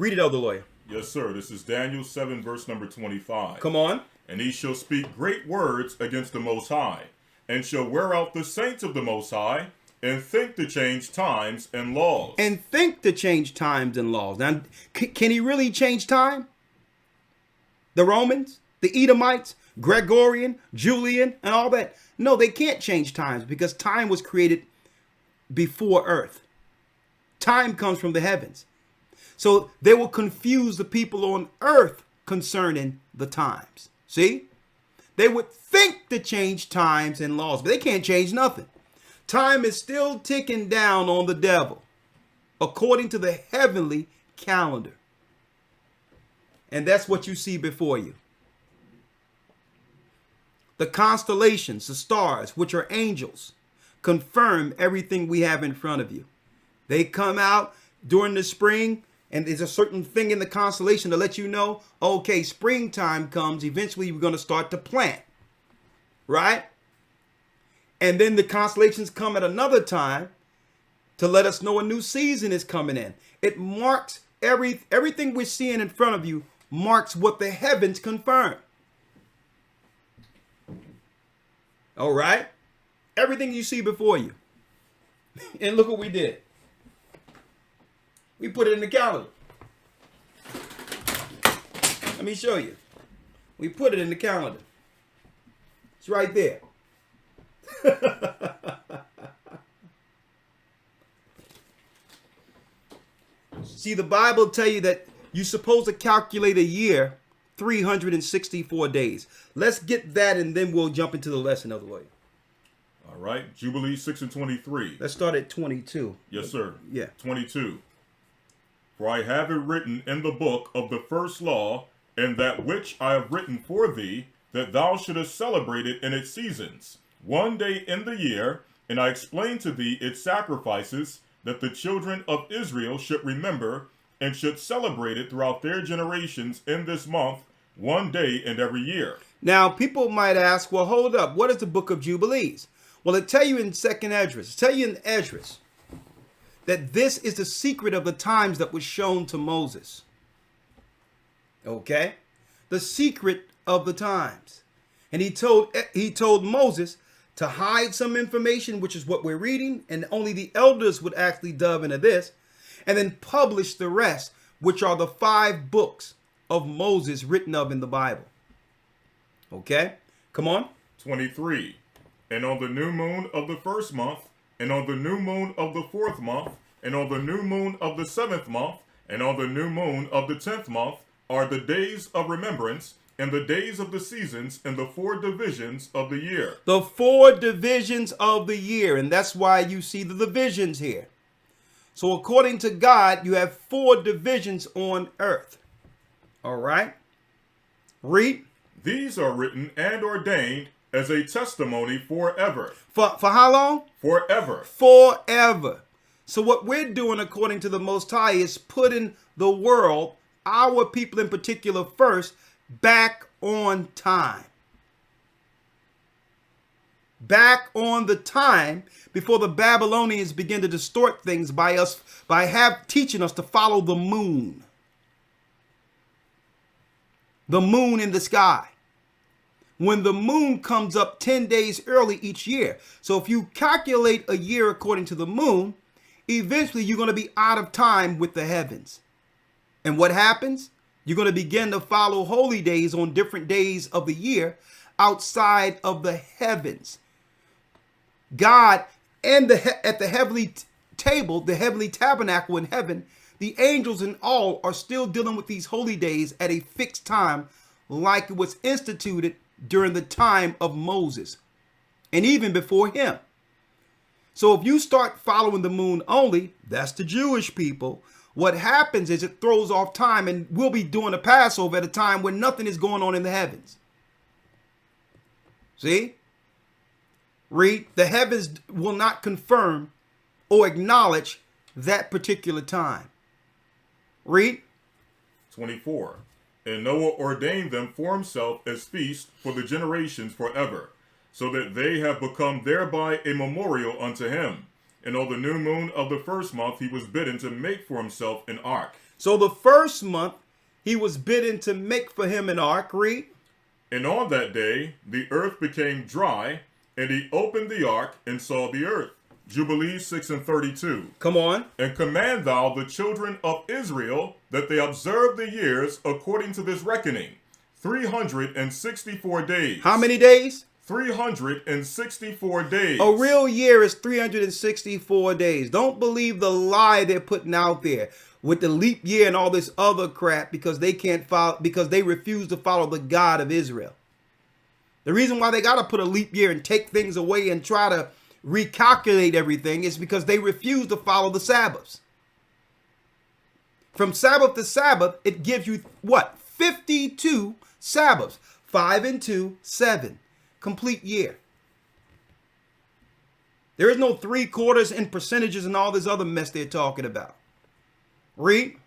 Read it, Elder Lawyer. Yes, sir. This is Daniel 7, verse number 25. Come on. And he shall speak great words against the Most High, and shall wear out the saints of the Most High, and think to change times and laws. And think to change times and laws. Now, can he really change time? The Romans, the Edomites, Gregorian, Julian, and all that. No, they can't change times because time was created before earth. Time comes from the heavens. So they will confuse the people on earth concerning the times. See? They would think to change times and laws, but they can't change nothing. Time is still ticking down on the devil according to the heavenly calendar. And that's what you see before you. The constellations, the stars, which are angels, confirm everything we have in front of you. They come out during the spring, and there's a certain thing in the constellation to let you know, okay, springtime comes. Eventually, we're going to start to plant, right? And then the constellations come at another time to let us know a new season is coming in. It marks everything we're seeing in front of you marks what the heavens confirm. All right? Everything you see before you. And look what we did. We put it in the calendar. Let me show you. We put it in the calendar. It's right there. See, the Bible tell you that you're supposed to calculate a year 364 days. Let's get that and then we'll jump into the lesson of the way. All right. Jubilee 6 and 23. Let's start at 22. Yes, sir. Yeah. 22. For I have it written in the book of the first law, and that which I have written for thee, that thou shouldest celebrate it in its seasons, one day in the year, and I explain to thee its sacrifices, that the children of Israel should remember, and should celebrate it throughout their generations in this month, one day in every year. Now, people might ask, well, hold up. What is the book of Jubilees? Well, it tell you in 2nd Esdras. It tell you in Esdras that this is the secret of the times that was shown to Moses. Okay? The secret of the times. And he told Moses to hide some information, which is what we're reading, and only the elders would actually delve into this, and then publish the rest, which are the 5 books of Moses written of in the Bible. Okay? Come on. 23. And on the new moon of the first month, and on the new moon of the 4th month, and on the new moon of the 7th month, and on the new moon of the 10th month, are the days of remembrance, and the days of the seasons, and the 4 divisions of the year. The 4 divisions of the year, and that's why you see the divisions here. So according to God, you have 4 divisions on earth. All right? Read. These are written and ordained as a testimony forever. For how long? Forever. Forever. So what we're doing according to the Most High is putting the world, our people in particular first, back on time. Back on the time before the Babylonians begin to distort things by teaching us to follow the moon. The moon in the sky. When the moon comes up 10 days early each year. So if you calculate a year according to the moon, eventually you're going to be out of time with the heavens. And what happens? You're going to begin to follow holy days on different days of the year outside of the heavens. God and at the heavenly table, the heavenly tabernacle in heaven, the angels and all are still dealing with these holy days at a fixed time like it was instituted during the time of Moses and even before him. So if you start following the moon only, that's the Jewish people. What happens is it throws off time, and we'll be doing a Passover at a time when nothing is going on in the heavens. See? Read, the heavens will not confirm or acknowledge that particular time. Read. 24. And Noah ordained them for himself as feasts for the generations forever, so that they have become thereby a memorial unto him. And on the new moon of the first month he was bidden to make for himself an ark. So the first month he was bidden to make for him an ark. Read. And on that day the earth became dry, and he opened the ark and saw the earth. Jubilees 6:32. Come on. And command thou the children of Israel that they observe the years according to this reckoning, 364 days. How many days? 364 days. A real year is 364 days. Don't believe the lie they're putting out there with the leap year and all this other crap because they can't follow, because they refuse to follow the God of Israel. The reason why they got to put a leap year and take things away and try to recalculate everything is because they refuse to follow the Sabbaths. From Sabbath to Sabbath, it gives you what? 52 Sabbaths. 5 and 2, 7. Complete year. There is no 3/4 and percentages and all this other mess they're talking about. Read.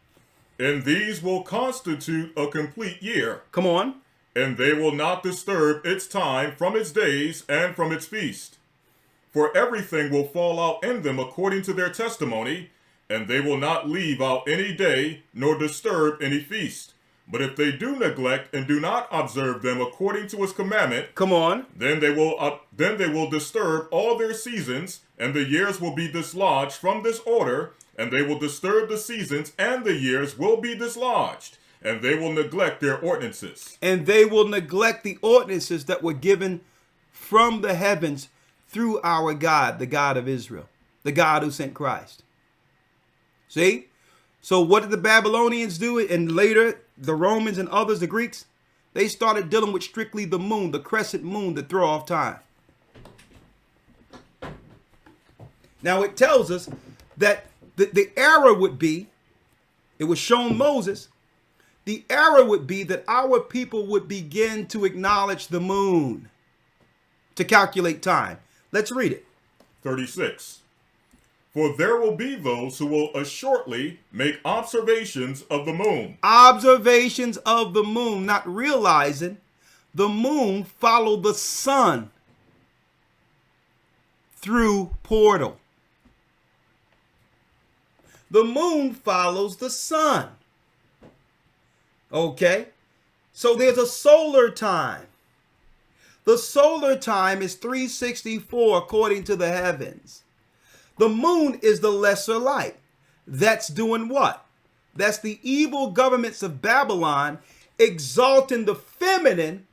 And these will constitute a complete year. Come on. And they will not disturb its time from its days and from its feast. For everything will fall out in them according to their testimony, and they will not leave out any day, nor disturb any feast. But if they do neglect and do not observe them according to his commandment, come on, then they will disturb all their seasons, and the years will be dislodged from this order, and they will disturb the seasons, and the years will be dislodged, and they will neglect their ordinances. And they will neglect the ordinances that were given from the heavens through our God, the God of Israel, the God who sent Christ. See? So what did the Babylonians do? And later, the Romans and others, the Greeks, they started dealing with strictly the moon, the crescent moon, to throw off time. Now it tells us that the error would be, it was shown Moses, the error would be that our people would begin to acknowledge the moon to calculate time. Let's read it. 36. For there will be those who will assuredly make observations of the moon. Observations of the moon, not realizing the moon followed the sun through portal. The moon follows the sun. Okay? So there's a solar time. The solar time is 364 according to the heavens. The moon is the lesser light. That's doing what? That's the evil governments of Babylon exalting the feminine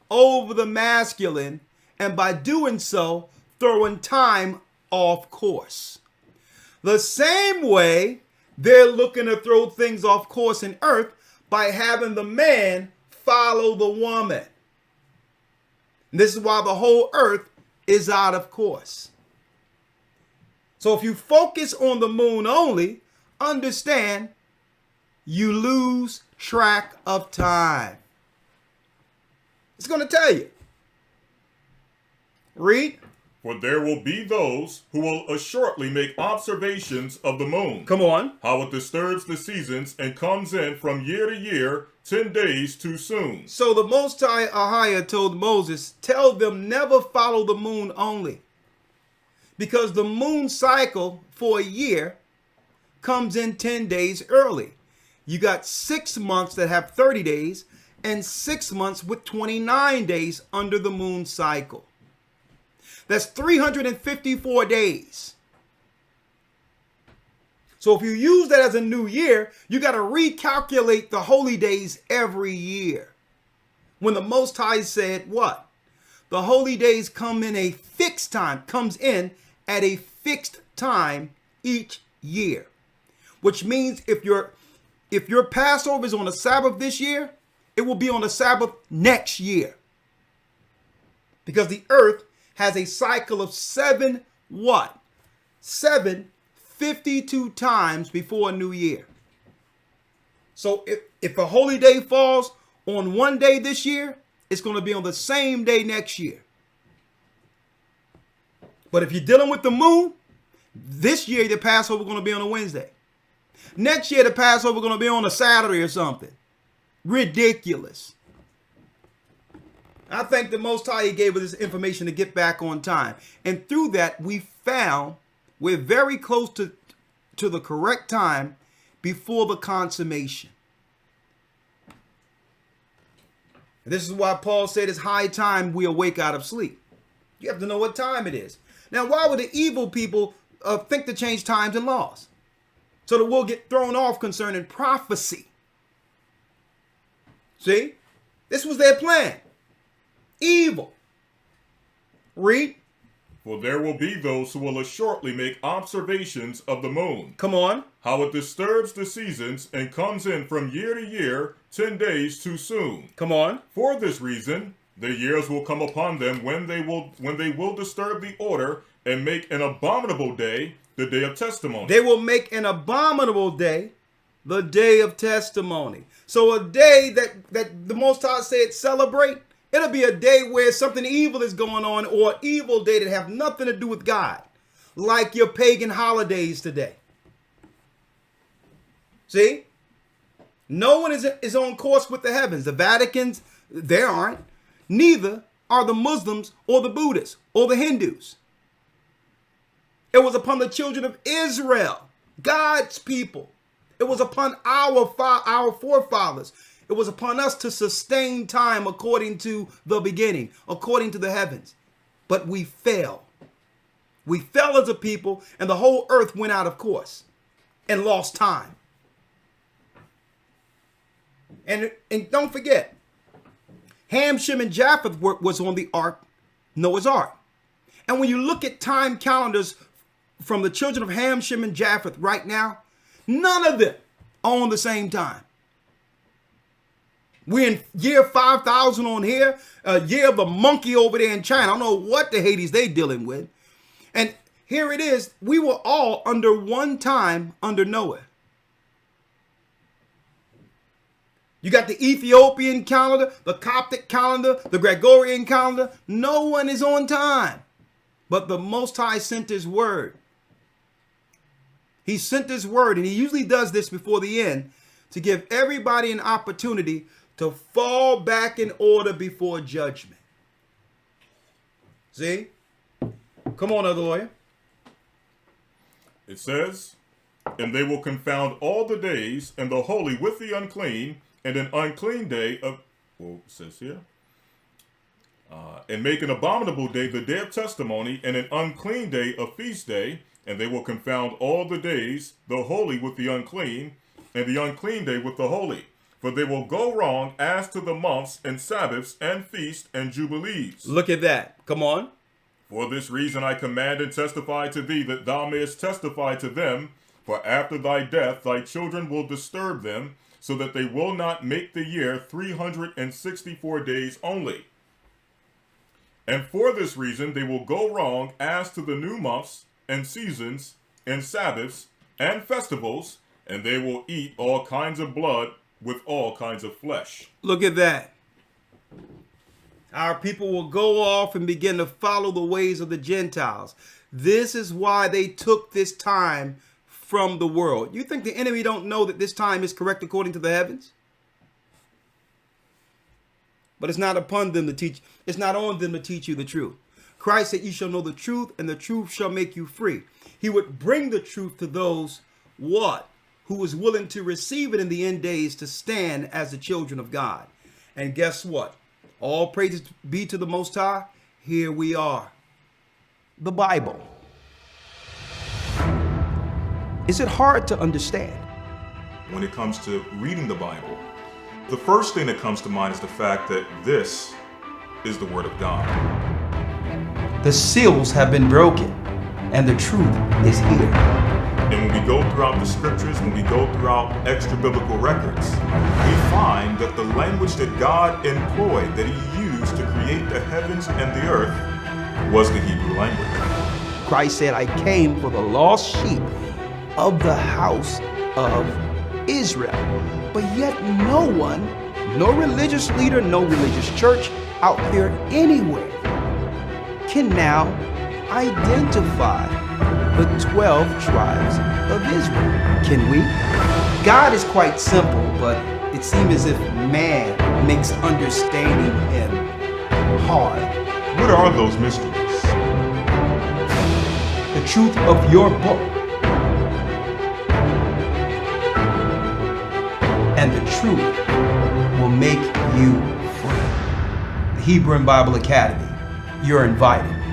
over the masculine, and by doing so, throwing time off course. The same way they're looking to throw things off course in earth by having the man follow the woman. And this is why the whole earth is out of course. So if you focus on the moon only, understand you lose track of time. It's going to tell you. Read. For there will be those who will assuredly make observations of the moon. Come on. How it disturbs the seasons and comes in from year to year, 10 days too soon. So the Most High Ahia told Moses, tell them never follow the moon only. Because the moon cycle for a year comes in 10 days early. You got 6 months that have 30 days and 6 months with 29 days under the moon cycle. That's 354 days. So if you use that as a new year, you got to recalculate the holy days every year. When the Most High said what? The holy days come in a fixed time, comes in at a fixed time each year. Which means if your Passover is on a Sabbath this year, it will be on a Sabbath next year. Because the earth has a cycle of 7 what? 52 times before a new year. So if a holy day falls on one day this year, it's going to be on the same day next year. But if you're dealing with the moon, this year the Passover is going to be on a Wednesday. Next year the Passover is going to be on a Saturday or something. Ridiculous. I thank the Most High, He gave us this information to get back on time. And through that, we found we're very close to the correct time before the consummation. This is why Paul said it's high time we awake out of sleep. You have to know what time it is. Now, why would the evil people think to change times and laws? So that we'll get thrown off concerning prophecy. See? This was their plan. Evil. Read. For there will be those who will shortly make observations of the moon. Come on. How it disturbs the seasons and comes in from year to year, 10 days too soon. Come on. For this reason, the years will come upon them when they will disturb the order and make an abominable day, the day of testimony. They will make an abominable day, the day of testimony. So a day that the Most High said celebrate, it'll be a day where something evil is going on, or an evil day that have nothing to do with God, like your pagan holidays today. See? No one is on course with the heavens. The Vaticans, they aren't. Neither are the Muslims or the Buddhists or the Hindus. It was upon the children of Israel, God's people. It was upon our forefathers. It was upon us to sustain time according to the beginning, according to the heavens. But we fell. We fell as a people, and the whole earth went out of course and lost time. And don't forget, Ham, Shem, and Japheth was on the ark, Noah's ark. And when you look at time calendars from the children of Ham, Shem, and Japheth right now, none of them are on the same time. We're in year 5,000 on here, year of the monkey over there in China. I don't know what the Hades they dealing with. And here it is. We were all under one time under Noah. You got the Ethiopian calendar, the Coptic calendar, the Gregorian calendar. No one is on time. But the Most High sent his word. He sent his word, and he usually does this before the end to give everybody an opportunity to fall back in order before judgment. See? Come on, Elder Lawyer. It says, and they will confound all the days, and the holy with the unclean, and an unclean day of, well, it says here, and make an abominable day the day of testimony, and an unclean day a feast day, and they will confound all the days, the holy with the unclean, and the unclean day with the holy. For they will go wrong as to the months and Sabbaths and feasts and jubilees. Look at that. Come on. For this reason I command and testify to thee, that thou mayest testify to them. For after thy death thy children will disturb them, so that they will not make the year 364 days only. And for this reason they will go wrong as to the new months and seasons and Sabbaths and festivals, and they will eat all kinds of blood with all kinds of flesh. Look at that. Our people will go off and begin to follow the ways of the Gentiles. This is why they took this time from the world. You think the enemy don't know that this time is correct according to the heavens? But it's not upon them to teach. It's not on them to teach you the truth. Christ said, you shall know the truth, and the truth shall make you free. He would bring the truth to those, what? Who was willing to receive it in the end days to stand as the children of God. And guess what? All praises be to the Most High. Here we are. The Bible. Is it hard to understand? When it comes to reading the Bible, the first thing that comes to mind is the fact that this is the Word of God. The seals have been broken, and the truth is here. And when we go throughout the scriptures, when we go throughout extra biblical records, we find that the language that God employed, that he used to create the heavens and the earth, was the Hebrew language. Christ said, I came for the lost sheep of the house of Israel. But yet no one, no religious leader, no religious church out there anywhere can now identify the 12 tribes of Israel. Can we? God is quite simple, but it seems as if man makes understanding him hard. What are those mysteries? The truth of your book. and the truth will make you free. The Hebrew and Bible Academy, you're invited.